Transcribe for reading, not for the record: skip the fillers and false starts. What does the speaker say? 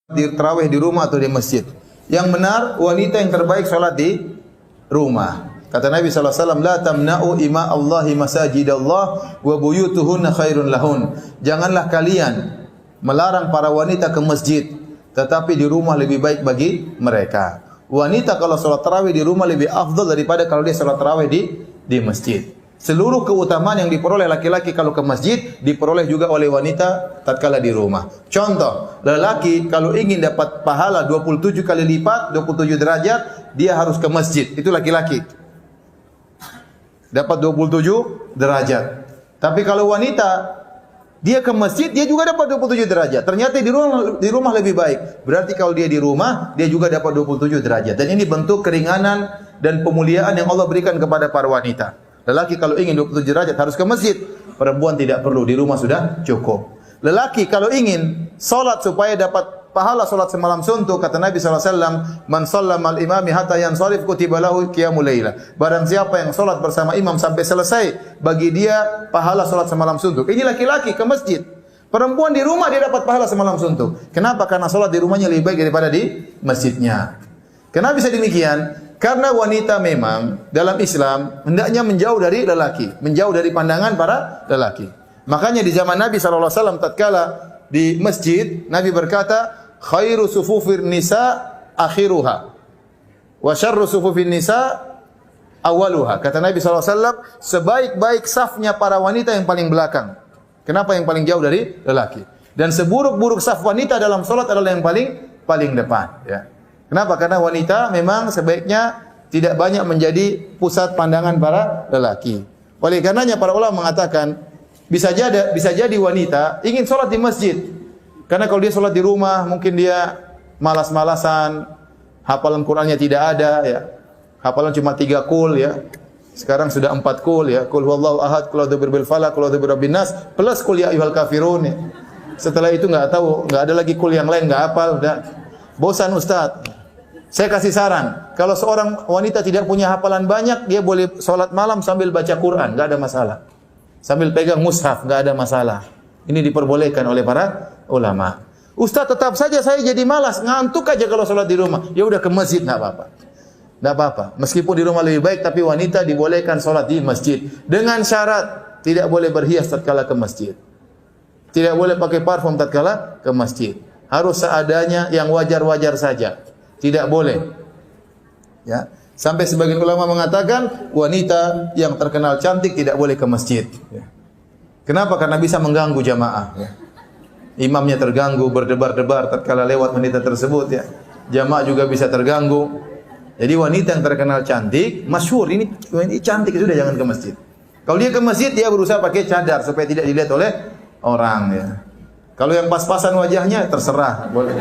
di tarawih di rumah atau di masjid? Yang benar, wanita yang terbaik salat di rumah. Kata Nabi SAW, la tamna'u ima Allahi masajidallah wa buyutuhunna khairun lahun. Janganlah kalian melarang para wanita ke masjid, tetapi di rumah lebih baik bagi mereka. Wanita kalau salat tarawih di rumah lebih afdal daripada kalau dia salat tarawih di masjid. Seluruh keutamaan yang diperoleh laki-laki kalau ke masjid diperoleh juga oleh wanita tatkala di rumah. Contoh, lelaki kalau ingin dapat pahala 27 kali lipat, 27 derajat, dia harus ke masjid. Itu laki-laki. Dapat 27 derajat. Tapi kalau wanita dia ke masjid, dia juga dapat 27 derajat. Ternyata di rumah lebih baik. Berarti kalau dia di rumah, dia juga dapat 27 derajat. Dan ini bentuk keringanan dan pemuliaan yang Allah berikan kepada para wanita. Lelaki kalau ingin 27 derajat harus ke masjid. Perempuan tidak perlu, di rumah sudah cukup. Lelaki kalau ingin salat supaya dapat pahala salat semalam suntuk, kata Nabi SAW, man shallama al-imami hatta yansarif kutiba lahu qiyamul lailah. Barang siapa yang salat bersama imam sampai selesai, bagi dia pahala salat semalam suntuk. Ini laki-laki ke masjid. Perempuan di rumah dia dapat pahala semalam suntuk. Kenapa? Karena salat di rumahnya lebih baik daripada di masjidnya. Kenapa bisa demikian? Karena wanita memang dalam Islam hendaknya menjauh dari lelaki, menjauh dari pandangan para lelaki. Makanya di zaman Nabi SAW tatkala di masjid, Nabi berkata, khairu sufufir nisa akhiruha wa syarru sufufin nisa awaluha. Kata Nabi SAW, sebaik-baik safnya para wanita yang paling belakang. Kenapa yang paling jauh dari lelaki? Dan seburuk-buruk saf wanita dalam salat adalah yang paling depan, ya. Kenapa? Karena wanita memang sebaiknya tidak banyak menjadi pusat pandangan para lelaki. Oleh karenanya para ulama mengatakan bisa jadi wanita ingin sholat di masjid. Karena kalau dia sholat di rumah mungkin dia malas-malasan, hafalan Qur'annya tidak ada, ya. Hafalan cuma 3 qul, ya. Sekarang sudah 4 qul, ya. Qul huwallahu ahad, qul a'udzu birabbil falaq, qul a'udzu birabbin nas, plus qul ya ayyuhal kafirun. Ya. Setelah itu enggak ada lagi qul yang lain, enggak hafal, udah bosan Ustaz. Saya kasih saran, kalau seorang wanita tidak punya hafalan banyak, dia boleh sholat malam sambil baca Quran, nggak ada masalah. Sambil pegang mushaf, nggak ada masalah. Ini diperbolehkan oleh para ulama. Ustaz, tetap saja saya jadi malas, ngantuk aja kalau sholat di rumah. Ya udah ke masjid, nggak apa-apa. Nggak apa-apa. Meskipun di rumah lebih baik, tapi wanita dibolehkan sholat di masjid. Dengan syarat, tidak boleh berhias tatkala ke masjid. Tidak boleh pakai parfum tatkala ke masjid. Harus seadanya yang wajar-wajar saja. Tidak boleh. Ya. Sampai sebagian ulama mengatakan wanita yang terkenal cantik tidak boleh ke masjid. Ya. Kenapa? Karena bisa mengganggu jamaah. Ya. Imamnya terganggu, berdebar-debar tatkala lewat wanita tersebut. Ya. Jamaah juga bisa terganggu. Jadi wanita yang terkenal cantik, masyhur ini cantik, sudah jangan ke masjid. Kalau dia ke masjid, dia berusaha pakai cadar supaya tidak dilihat oleh orang. Ya. Kalau yang pas-pasan wajahnya terserah, boleh.